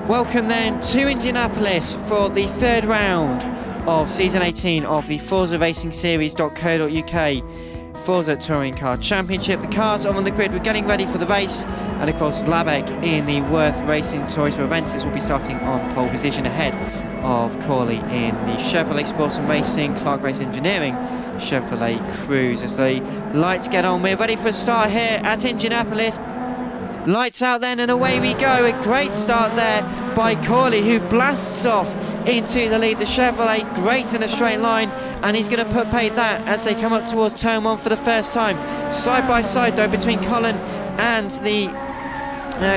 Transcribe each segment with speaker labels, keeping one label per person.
Speaker 1: Welcome then to Indianapolis for the third round of Season 18 of the Forza Racing Series.co.uk Forza Touring Car Championship. The cars are on the grid, we're getting ready for the race, and of course Labek in the Worth Racing Toyota Aventus will be starting on pole position ahead of Corley in the Chevrolet Sports and Racing Clark Race Engineering Chevrolet Cruze. As the lights get on, we're ready for a start here at Indianapolis. Lights out then, and away we go. A great start there by Corley, who blasts off into the lead. The Chevrolet great in a straight line, and he's going to put paid that as they come up towards turn one for the first time. Side by side though between Colin and the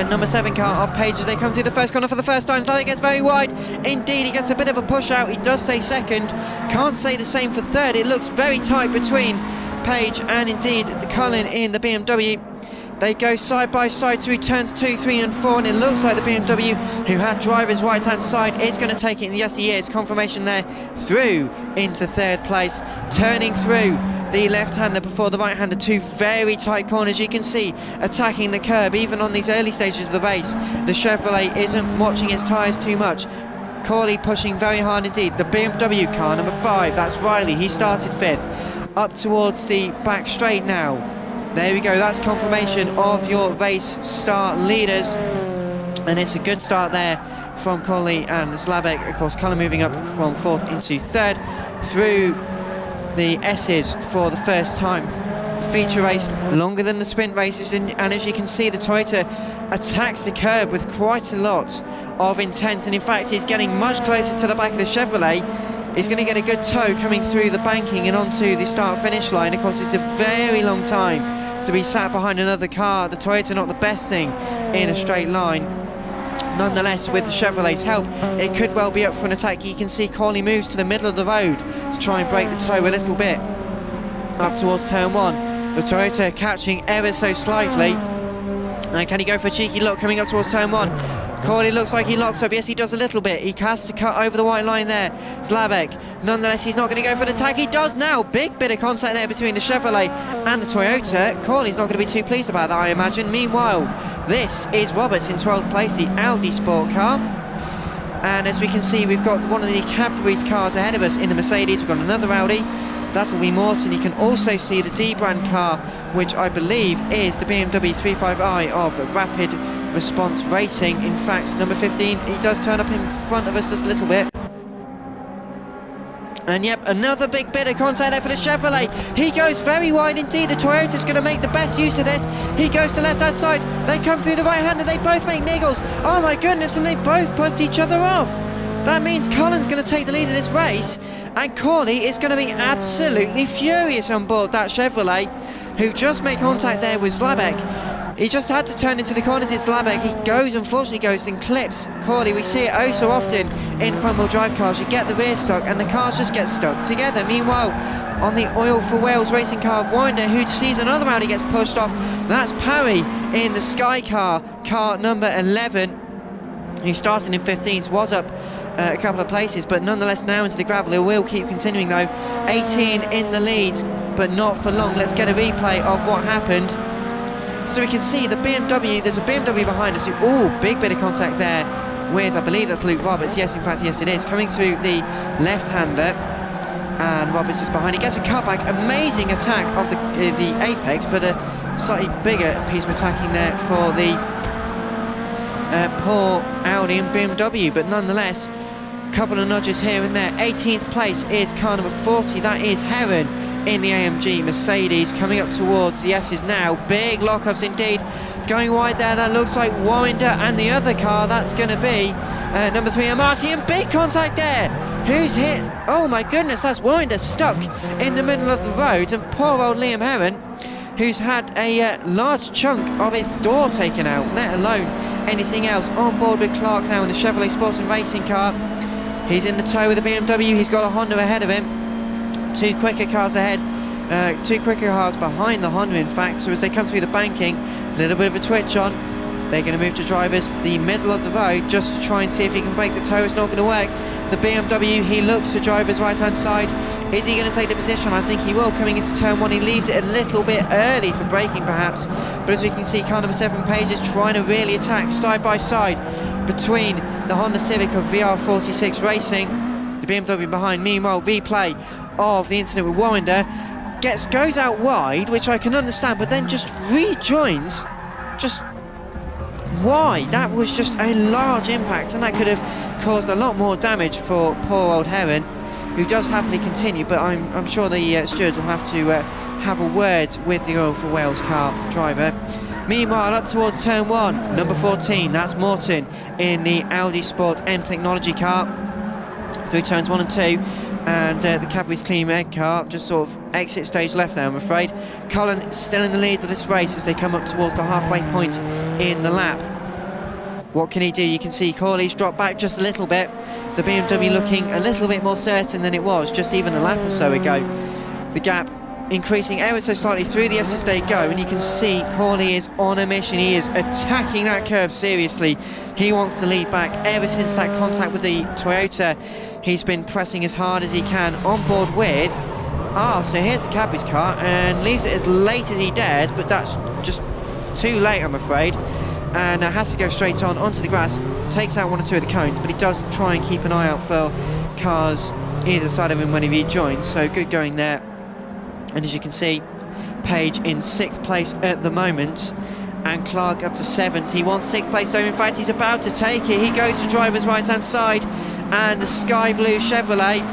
Speaker 1: number 7 car of Page as they come through the first corner for the first time. Slavik gets very wide indeed, he gets a bit of a push out. He does say second, can't say the same for third. It looks very tight between Page and indeed the Colin in the BMW. They go side by side through turns 2, 3 and 4, and it looks like the BMW, who had driver's right hand side, is going to take it. And yes, he is. Confirmation there through into third place, turning through the left-hander before the right-hander. Two very tight corners, you can see, attacking the curb even on these early stages of the race. The Chevrolet isn't watching its tyres too much. Corley pushing very hard indeed. The BMW car, number 5, that's Riley, he started 5th, up towards the back straight now. There we go, that's confirmation of your race start leaders, and it's a good start there from Corley and Slabek. Of course, Colin moving up from 4th into 3rd through the S's for the first time. The feature race longer than the sprint races, and as you can see, the Toyota attacks the curb with quite a lot of intent, and in fact he's getting much closer to the back of the Chevrolet. He's going to get a good tow coming through the banking and onto the start-finish line. Of course, it's a very long time to be sat behind another car. The Toyota not the best thing in a straight line. Nonetheless, with the Chevrolet's help, it could well be up for an attack. You can see Corley moves to the middle of the road to try and break the tow a little bit up towards turn 1. The Toyota catching ever so slightly. And can he go for a cheeky look coming up towards turn 1? Corley looks like he locks up. Yes, he does a little bit. He has to cut over the white line there. Slabek, nonetheless, he's not going to go for the tag. He does now. Big bit of contact there between the Chevrolet and the Toyota. Corley's not going to be too pleased about that, I imagine. Meanwhile, this is Roberts in 12th place, the Audi sport car. And as we can see, we've got one of the Cadbury's cars ahead of us in the Mercedes. We've got another Audi. That will be Morton. You can also see the D-brand car, which I believe is the BMW 35i of Rapid Response Racing. In fact, number 15, he does turn up in front of us just a little bit. And yep, another big bit of contact there for the Chevrolet. He goes very wide indeed. The Toyota's going to make the best use of this. He goes to the left-hand side. They come through the right-hand and they both make niggles. Oh my goodness, and they both pushed each other off. That means Colin's going to take the lead of this race, and Corley is going to be absolutely furious on board that Chevrolet, who just made contact there with Slabek. He just had to turn into the corner to Slabek. He goes, unfortunately goes and clips Corley. We see it oh so often in front-wheel drive cars. You get the rear stock and the cars just get stuck together. Meanwhile, on the Oil for Wales racing car of Winder, who sees another Audi gets pushed off, that's Parry in the Sky car, car number 11, who started in 15th, was up a couple of places, but nonetheless now into the gravel. He will keep continuing though. 18 in the lead, but not for long. Let's get a replay of what happened. So we can see the BMW, there's a BMW behind us. Oh, big bit of contact there with, I believe that's Luke Roberts. Yes, in fact, yes it is. Coming through the left-hander, and Roberts is behind. He gets a cutback, amazing attack of the apex, but a slightly bigger piece of attacking there for the poor Audi and BMW. But nonetheless, a couple of nudges here and there. 18th place is car number 40, that is Heron in the AMG Mercedes, coming up towards the S's now. Big lockups indeed, going wide there. That looks like Winder, and the other car, that's going to be number 3, Amati, and big contact there. Who's hit? Oh my goodness, that's Winder stuck in the middle of the road, and poor old Liam Heron, who's had a large chunk of his door taken out, let alone anything else. On board with Clark now in the Chevrolet Sports and Racing car. He's in the tow with the BMW. He's got a Honda ahead of him. Two quicker cars ahead, two quicker cars behind the Honda in fact. So as they come through the banking, a little bit of a twitch on. They're going to move to drivers the middle of the road just to try and see if he can break the tow. It's not going to work. The BMW, he looks to driver's right hand side. Is he going to take the position? I think he will. Coming into turn 1, he leaves it a little bit early for braking perhaps, but as we can see, car number 7 Page is trying to really attack side by side between the the Honda Civic of VR46 Racing. The BMW behind. Meanwhile, replay of the incident with Warrender. Goes out wide, which I can understand, but then just rejoins. Just why? That was just a large impact, and that could have caused a lot more damage for poor old Heron, who does happily continue, but I'm sure the stewards will have to have a word with the Oil for Wales car driver. Meanwhile, up towards turn 1, number 14, that's Morton in the Audi Sport M Technology car. Through turns 1 and 2, and the Cadbury's Clean Egg car just sort of exit stage left there, I'm afraid. Cullen still in the lead of this race as they come up towards the halfway point in the lap. What can he do? You can see Corley's dropped back just a little bit. The BMW looking a little bit more certain than it was just even a lap or so ago. The gap increasing ever so slightly through the Estes Day Go, and you can see Corley is on a mission. He is attacking that curve seriously. He wants to lead back. Ever since that contact with the Toyota, he's been pressing as hard as he can on board with... so here's the Cadbury's car, and leaves it as late as he dares, but that's just too late, I'm afraid. And has to go straight on onto the grass, takes out 1 or 2 of the cones, but he does try and keep an eye out for cars either side of him when he rejoins, so good going there. And as you can see, Page in 6th place at the moment, and Clark up to 7th. He wants 6th place though, in fact he's about to take it. He goes to driver's right hand side, and the sky blue Chevrolet,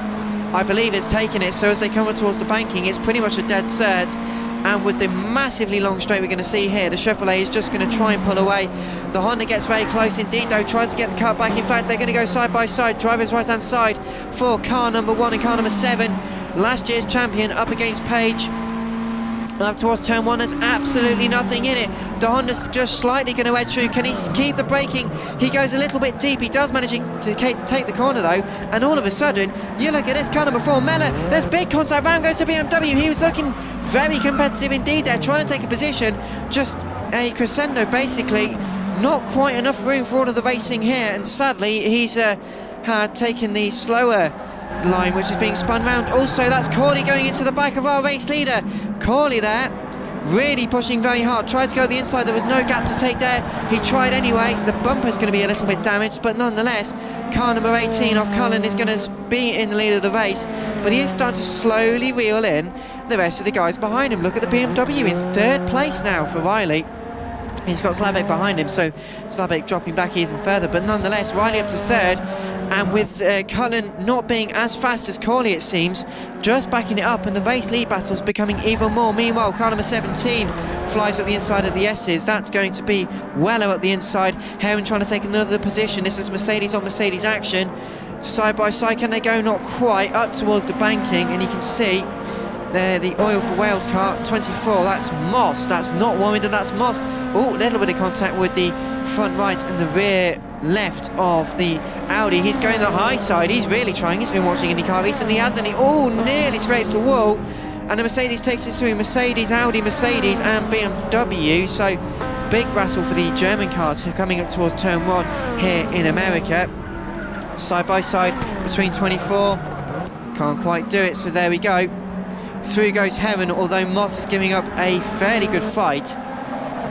Speaker 1: I believe, is taking it. So as they come up towards the banking, it's pretty much a dead cert. And with the massively long straight we're going to see here, the Chevrolet is just going to try and pull away. The Honda gets very close indeed though, tries to get the cut back. In fact, they're going to go side by side, driver's right hand side for car number 1 and car number 7. Last year's champion up against Page. Up towards turn 1, there's absolutely nothing in it. The Honda's just slightly going to edge through. Can he keep the braking? He goes a little bit deep. He does manage to take the corner though, and all of a sudden, you look at this car number 4, Mellor. There's big contact. Round goes to BMW. He was looking very competitive indeed there, trying to take a position. Just a crescendo basically. Not quite enough room for all of the racing here, and sadly he's had taken the slower line, which is being spun round. Also, that's Corley going into the back of our race leader. Corley there, really pushing very hard. Tried to go the inside, there was no gap to take there. He tried anyway. The bumper's going to be a little bit damaged, but nonetheless, car number 18 of Cullen is going to be in the lead of the race, but he is starting to slowly reel in the rest of the guys behind him. Look at the BMW in 3rd place now for Riley. He's got Slavek behind him, so Slavek dropping back even further, but nonetheless, Riley up to 3rd, and with Cullen not being as fast as Corley, it seems, just backing it up, and the race lead battle's becoming even more. Meanwhile, car number 17 flies up the inside of the S's. That's going to be Weller up the inside. Heron trying to take another position. This is Mercedes on Mercedes action. Side by side, can they go? Not quite. Up towards the banking, and you can see there the Oil for Wales car, 24, that's Moss, that's not Warrington, that's Moss. Oh, a little bit of contact with the front right and the rear left of the Audi. He's going the high side, he's really trying. He's been watching IndyCar recently, hasn't he? Oh, nearly scrapes the wall, and the Mercedes takes it through. Mercedes, Audi, Mercedes and BMW, so big battle for the German cars who are coming up towards turn 1 here in America. Side by side between 24, can't quite do it, so there we go. Through goes Heron, although Moss is giving up a fairly good fight.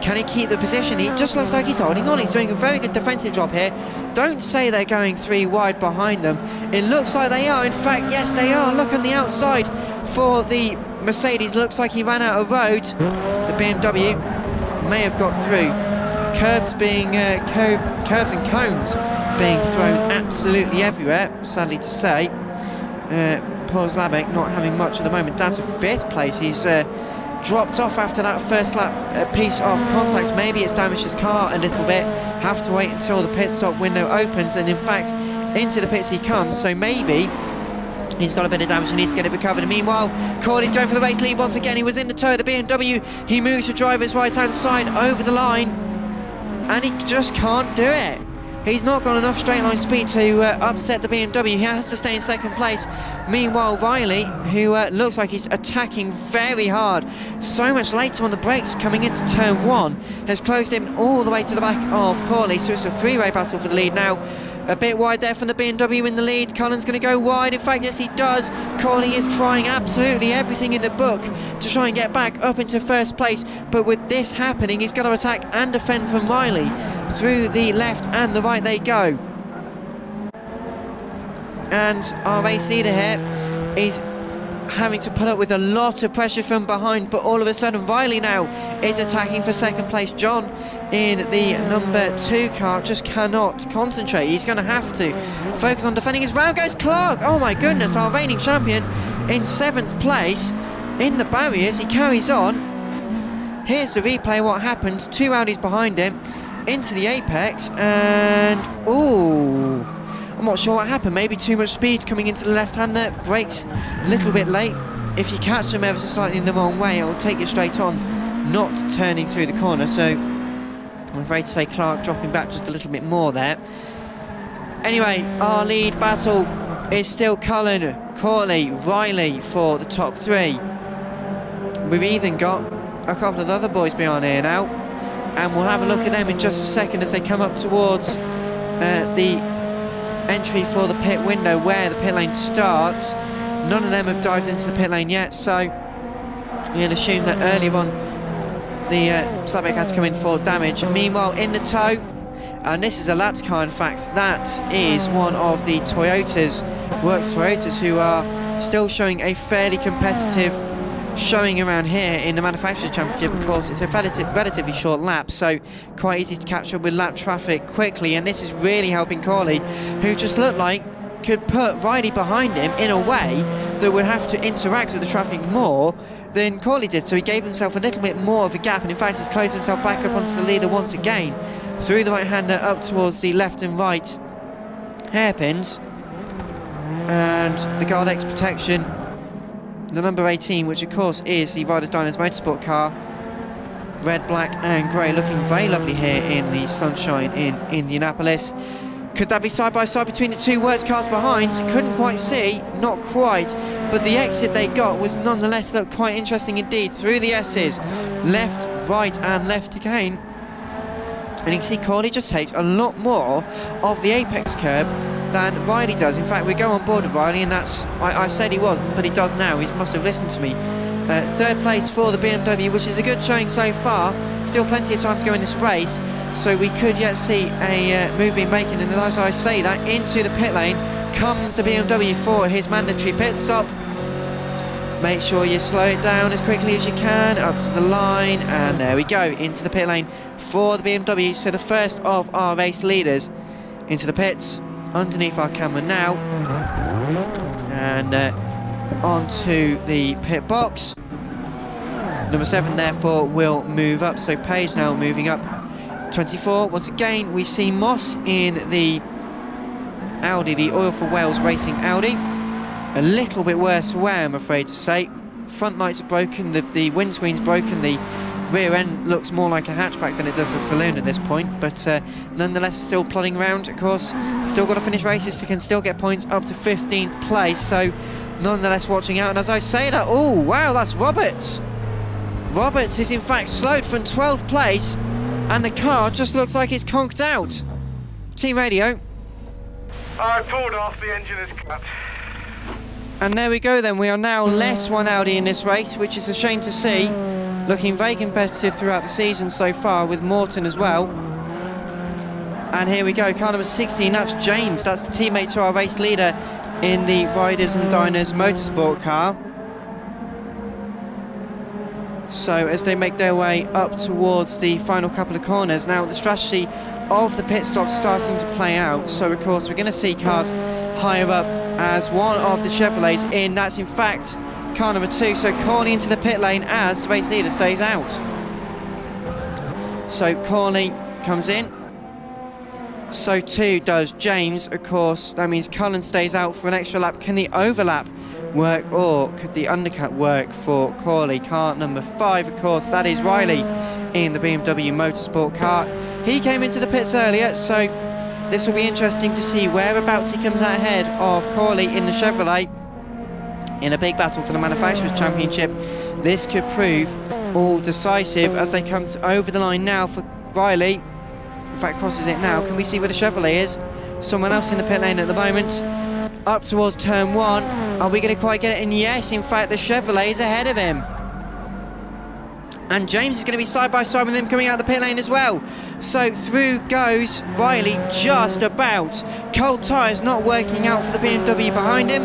Speaker 1: Can he keep the position? He just looks like he's holding on. He's doing a very good defensive job here. Don't say they're going 3 wide behind them. It looks like they are. In fact, yes, they are. Look on the outside for the Mercedes. Looks like he ran out of road. The BMW may have got through. Curbs and cones being thrown absolutely everywhere, sadly to say. Paul Slabek not having much at the moment, down to 5th place. He's dropped off after that first lap piece of contact. Maybe it's damaged his car a little bit. Have to wait until the pit stop window opens, and in fact into the pits he comes, so maybe he's got a bit of damage and needs to get it recovered. And meanwhile, Corley's going for the race lead once again. He was in the toe of the BMW. He moves to driver's right hand side over the line, and he just can't do it. He's not got enough straight line speed to upset the BMW. He has to stay in 2nd place. Meanwhile, Riley, who looks like he's attacking very hard, so much later on the brakes coming into turn 1, has closed him all the way to the back of Corley. So it's a 3-way battle for the lead now. A bit wide there from the BMW in the lead. Cullen's going to go wide. In fact, yes, he does. Corley is trying absolutely everything in the book to try and get back up into 1st place. But with this happening, he's got to attack and defend from Riley. Through the left and the right they go. and our race leader here is having to put up with a lot of pressure from behind, but all of a sudden Riley now is attacking for second place. John in the number 2 car just cannot concentrate. He's going to have to focus on defending his round. Goes Clark, oh my goodness, our reigning champion in 7th place in the barriers. He carries on. Here's the replay, what happens, 2 Audis behind him into the apex, and ooh, I'm not sure what happened. Maybe too much speed coming into the left-hander. Brakes a little bit late. If you catch them ever so slightly in the wrong way, it will take you straight on, not turning through the corner. So I'm afraid to say Clark dropping back just a little bit more there. Anyway, our lead battle is still Cullen, Corley, Riley for the top 3. We've even got a couple of other boys behind here now, and we'll have a look at them in just a second as they come up towards the entry for the pit window where the pit lane starts. None of them have dived into the pit lane yet, so we'll assume that earlier on the Slavic had to come in for damage. Meanwhile, in the tow, and this is a laps car in fact, that is one of the Toyotas, Works Toyotas, who are still showing a fairly competitive showing around here in the Manufacturers' Championship. Of course, it's a relatively short lap, so quite easy to catch up with lap traffic quickly, and this is really helping Corley, who just looked like could put Riley behind him in a way that would have to interact with the traffic more than Corley did, so he gave himself a little bit more of a gap, and in fact he's closed himself back up onto the leader once again, through the right-hander up towards the left and right hairpins, and the Guard X protection, the number 18, which of course is the Riders Diners Motorsport car, red, black and grey, looking very lovely here in the sunshine in Indianapolis. Could that be side by side between the 2 Works cars behind? Couldn't quite see, not quite, but the exit they got was nonetheless looked quite interesting indeed, through the S's, left, right and left again. And you can see Corley just takes a lot more of the apex curb than Riley does. In fact, we go on board with Riley, and that's, I said he wasn't, but he does now. He must have listened to me. 3rd place for the BMW, which is a good showing so far. Still plenty of time to go in this race, so we could yet see a move being made. And as I say that, into the pit lane comes the BMW for his mandatory pit stop. Make sure you slow it down as quickly as you can, up to the line, and there we go, into the pit lane for the BMW. So the first of our race leaders into the pits, underneath our camera now, and onto the pit box. Number 7 therefore will move up, so Page now moving up. 24, once again we see Moss in the Audi, the Oil for Wales Racing Audi. A little bit worse for wear, I'm afraid to say. Front lights are broken, the windscreen's broken, the rear end looks more like a hatchback than it does a saloon at this point, but nonetheless still plodding around. Of course, still got to finish races, so can still get points up to 15th place, so nonetheless watching out. And as I say that, oh wow, that's Roberts. Roberts is in fact slowed from 12th place, and the car just looks like it's conked out. Team radio.
Speaker 2: I pulled off, the engine is cut.
Speaker 1: And there we go then, we are now less 1 Audi in this race, which is a shame to see. Looking very competitive throughout the season so far, with Morton as well. And here we go, car number 16, that's James, that's the teammate to our race leader in the Riders and Diners Motorsport car. So as they make their way up towards the final couple of corners, now the strategy of the pit stop starting to play out, so of course we're going to see cars higher up as one of the Chevrolets in, that's in fact car number 2, so Corley into the pit lane as the race leader stays out. So Corley comes in, so too does James, of course. That means Cullen stays out for an extra lap. Can the overlap work, or could the undercut work for Corley? Car number 5, of course, that is Riley in the BMW Motorsport car. He came into the pits earlier, so this will be interesting to see whereabouts he comes out ahead of Corley in the Chevrolet in a big battle for the Manufacturers' Championship. This could prove all decisive as they come over the line now for Riley. In fact, crosses it now. Can we see where the Chevrolet is? Someone else in the pit lane at the moment. Up towards turn 1. Are we going to quite get it? And yes, in fact, the Chevrolet is ahead of him. And James is going to be side by side with him coming out of the pit lane as well. So through goes Riley just about. Cold tyres not working out for the BMW behind him.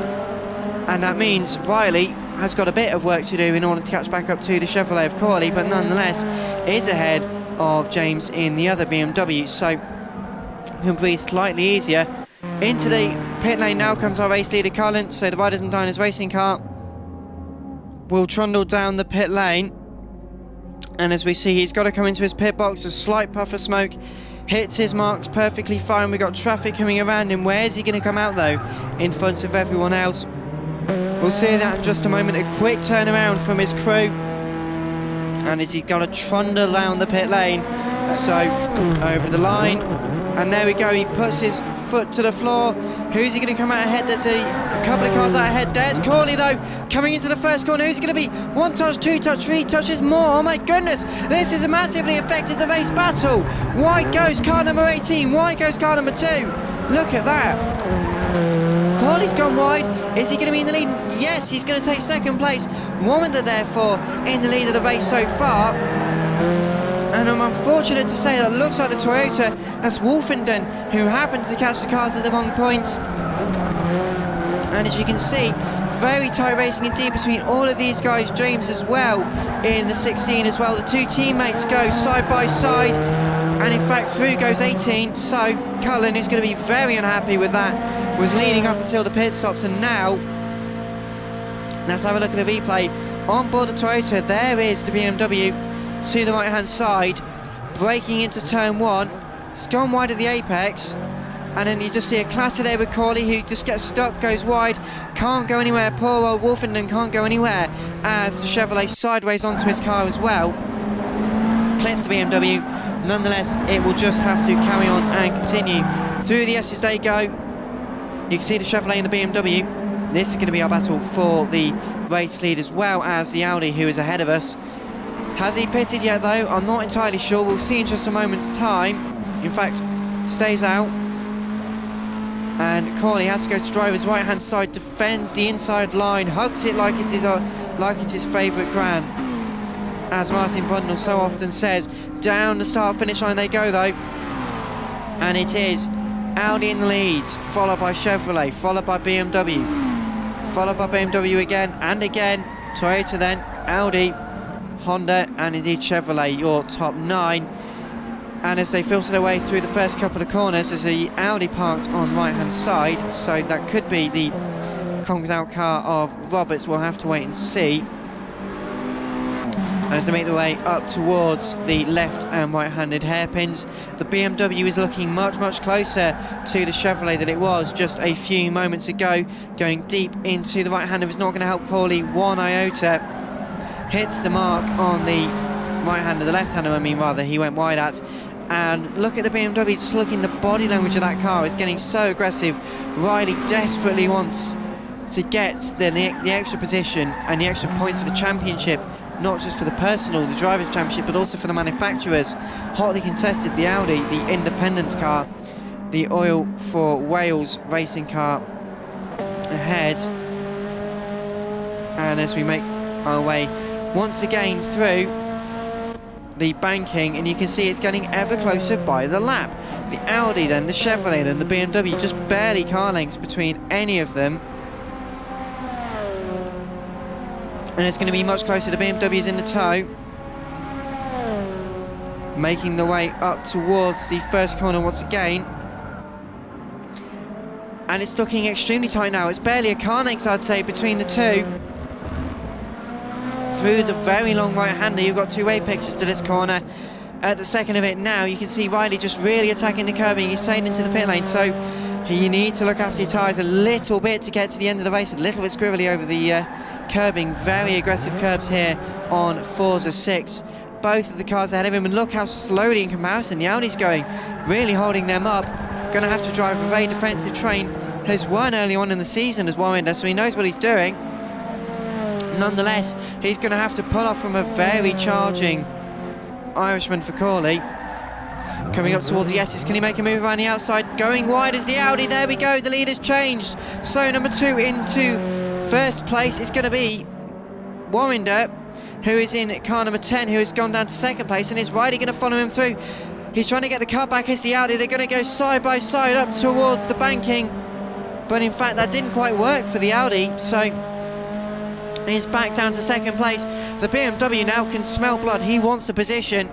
Speaker 1: And that means Riley has got a bit of work to do in order to catch back up to the Chevrolet of Corley, but nonetheless is ahead of James in the other BMW. So he'll breathe slightly easier. Into the pit lane now comes our race leader Cullen. So the Riders and Diners racing car will trundle down the pit lane. And as we see, he's got to come into his pit box. A slight puff of smoke hits his marks perfectly fine. We've got traffic coming around him. Where's he going to come out though? In front of everyone else. We'll see that in just a moment. A quick turnaround from his crew. And as he's got to trundle down the pit lane. So over the line. And there we go. He puts his foot to the floor. Who's he going to come out ahead? There's a couple of cars out ahead. There's Corley though, coming into the first corner. Who's it going to be? One touch, two touch, three touches more. Oh my goodness, this has massively affected the race battle. Wide goes car number 18, wide goes car number 2. Look at that. Corley's gone wide. Is he going to be in the lead? Yes, he's going to take second place. Wommander therefore in the lead of the race so far. And I'm unfortunate to say that it looks like the Toyota, that's Wolfenden, who happened to catch the cars at the wrong point. And as you can see, very tight racing indeed between all of these guys. James as well in the 16 as well. The two teammates go side by side. And in fact, through goes 18. So Cullen, who's going to be very unhappy with that, was leading up until the pit stops. And now, let's have a look at the replay. On board the Toyota, there is the BMW. To the right hand side, braking into turn 1. It's gone wide of the apex, and then you just see a clatter there with Corley, who just gets stuck, goes wide, can't go anywhere. Poor old Wolfenden can't go anywhere as the Chevrolet sideways onto his car as well. Clips the BMW. Nonetheless, it will just have to carry on and continue. Through the S's they go. You can see the Chevrolet and the BMW. This is going to be our battle for the race lead as well as the Audi, who is ahead of us. Has he pitted yet though? I'm not entirely sure. We'll see in just a moment's time. In fact, stays out. And Corley has to go to driver's right hand side, defends the inside line, hugs it like it's his favourite gran. As Martin Brundle so often says, down the start finish line they go though. And it is Audi in the lead, followed by Chevrolet, followed by BMW, followed by BMW again and again. Toyota then, Audi, Honda and indeed Chevrolet, your top 9. And as they filter their way through the first couple of corners, there's the Audi parked on the right hand side, so that could be the conquered out car of Roberts. We'll have to wait and see. And as they make their way up towards the left and right handed hairpins, the BMW is looking much closer to the Chevrolet than it was just a few moments ago. Going deep into the right hander is not going to help Corley one iota. Hits the mark on the right hander, the left hander I mean rather, he went wide at. And look at the BMW, just looking, the body language of that car is getting so aggressive. Riley desperately wants to get the extra position and the extra points for the championship, not just for the personal, the drivers' championship, but also for the manufacturers. Hotly contested, the Audi, the independent car, the Oil for Wales racing car ahead. And as we make our way once again through the banking, and you can see it's getting ever closer by the lap. The Audi then, the Chevrolet then, the BMW, just barely car lengths between any of them. And it's going to be much closer. The BMW's in the tow, making the way up towards the first corner once again. And it's looking extremely tight now. It's barely a car length, I'd say, between the two. Through the very long right-hander, you've got two apexes to this corner. At the second of it now, you can see Riley just really attacking the curbing. He's staying into the pit lane, so you need to look after your tyres a little bit to get to the end of the race. A little bit scribbly over the curbing. Very aggressive curbs here on Forza 6. Both of the cars ahead of him, and look how slowly in comparison the Audi's going, really holding them up. Going to have to drive a very defensive train. Has won early on in the season as Warwinder, so he knows what he's doing. Nonetheless, he's going to have to pull off from a very charging Irishman for Corley. Coming up towards the S's, can he make a move around the outside? Going wide is the Audi, there we go, the lead has changed. So number 2 into first place is going to be Warwinder. who is in car number 10, who has gone down to second place, and is Riley going to follow him through? He's trying to get the car back as the Audi. They're going to go side by side up towards the banking, but in fact that didn't quite work for the Audi, so he's back down to second place. The BMW now can smell blood. He wants the position,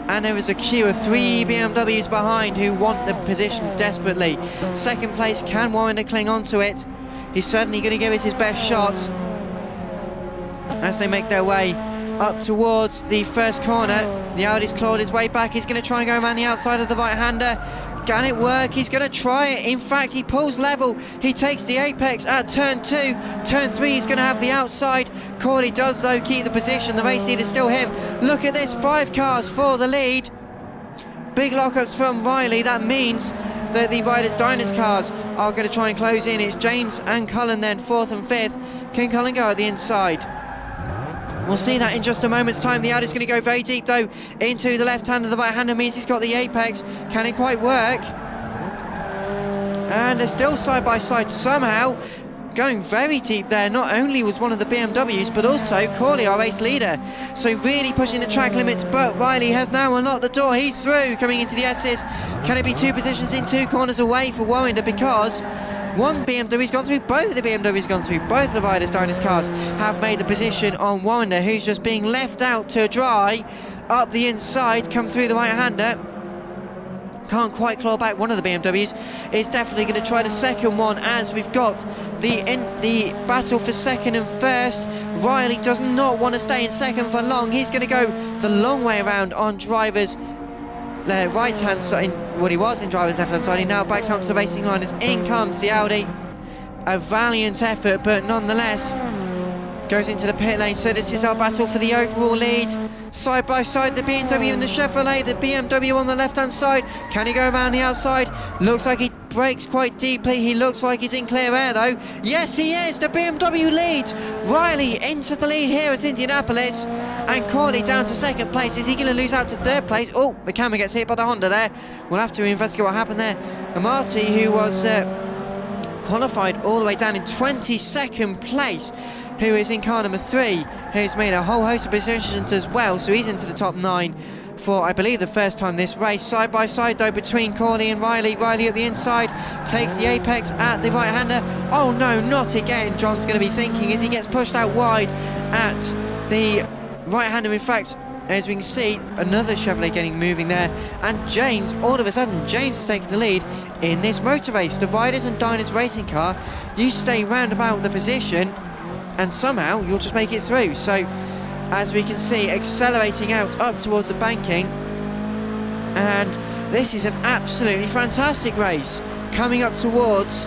Speaker 1: and there is a queue of 3 BMWs behind who want the position desperately. Second place, can Warren cling on to it? He's certainly going to give it his best shot as they make their way up towards the first corner. The Audi's clawed his way back. He's going to try and go around the outside of the right-hander. Can it work? He's going to try it. In fact, he pulls level. He takes the apex at turn 2. Turn 3, he's going to have the outside. Corley does, though, keep the position. The race lead is still him. Look at this, 5 cars for the lead. Big lockups from Riley. That means that the Riders Diners cars are going to try and close in. It's James and Cullen then, 4th and 5th. Can Cullen go at the inside? We'll see that in just a moment's time. The Audi's going to go very deep, though, into the left-hander. The right-hander means he's got the apex. Can it quite work? And they're still side-by-side somehow. Going very deep there. Not only was one of the BMWs, but also Corley, our race leader. So really pushing the track limits, but Riley has now unlocked the door. He's through, coming into the S's. Can it be 2 positions in 2 corners away for Warrender? Because one BMW's gone through, both of the BMW's gone through, both of the Riders Diners cars have made the position on Warrender, who's just being left out to dry up the inside, come through the right-hander. Can't quite claw back one of the BMWs. Is definitely going to try the second one, as we've got the battle for second and first. Riley does not want to stay in second for long. He's going to go the long way around on driver's right-hand side. Well, he was in driver's left-hand side. He now backs out to the racing line as in comes the Audi. A valiant effort, but nonetheless goes into the pit lane. So this is our battle for the overall lead. Side by side, the BMW and the Chevrolet. The BMW on the left-hand side. Can he go around the outside? Looks like he brakes quite deeply. He looks like he's in clear air, though. Yes, he is. The BMW leads. Riley into the lead here at Indianapolis. And Corley down to second place. Is he going to lose out to third place? Oh, the camera gets hit by the Honda there. We'll have to investigate what happened there. Amati, who was qualified all the way down in 22nd place, who is in car number 3, who's made a whole host of positions as well, so he's into the top 9 for, I believe, the first time this race. Side by side, though, between Corley and Riley. Riley at the inside, takes the apex at the right-hander. Oh no, not again, John's going to be thinking as he gets pushed out wide at the right-hander. In fact, as we can see, another Chevrolet getting moving there, and James, all of a sudden, James has taken the lead in this motor race. The Riders and Diners racing car, you stay round about the position, and somehow you'll just make it through. So as we can see, accelerating out up towards the banking, and this is an absolutely fantastic race coming up towards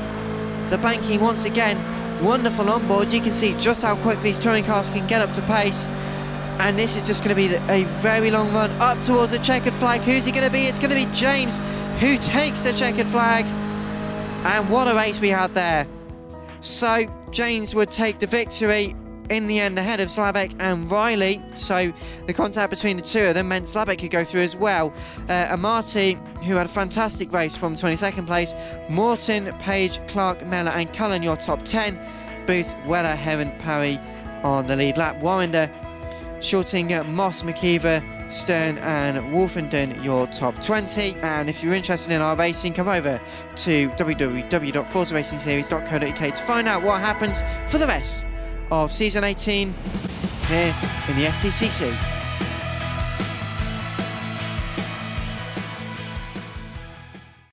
Speaker 1: the banking once again. Wonderful on board. You can see just how quick these touring cars can get up to pace, and this is just going to be a very long run up towards the checkered flag. Who's he going to be? It's going to be James who takes the checkered flag, and what a race we had there. So James would take the victory in the end ahead of Slabek and Riley. So the contact between the two of them meant Slabek could go through as well. Amati, who had a fantastic race from 22nd place. Morton, Page, Clark, Mellor and Cullen, your top 10. Booth, Weller, Heron, Parry on the lead lap. Warrender, Shorting, Moss, McKeever, Stern and Wolfenden, your top 20. And if you're interested in our racing, come over to www.forzaracingseries.co.uk to find out what happens for the rest of season 18 here in the FTCC.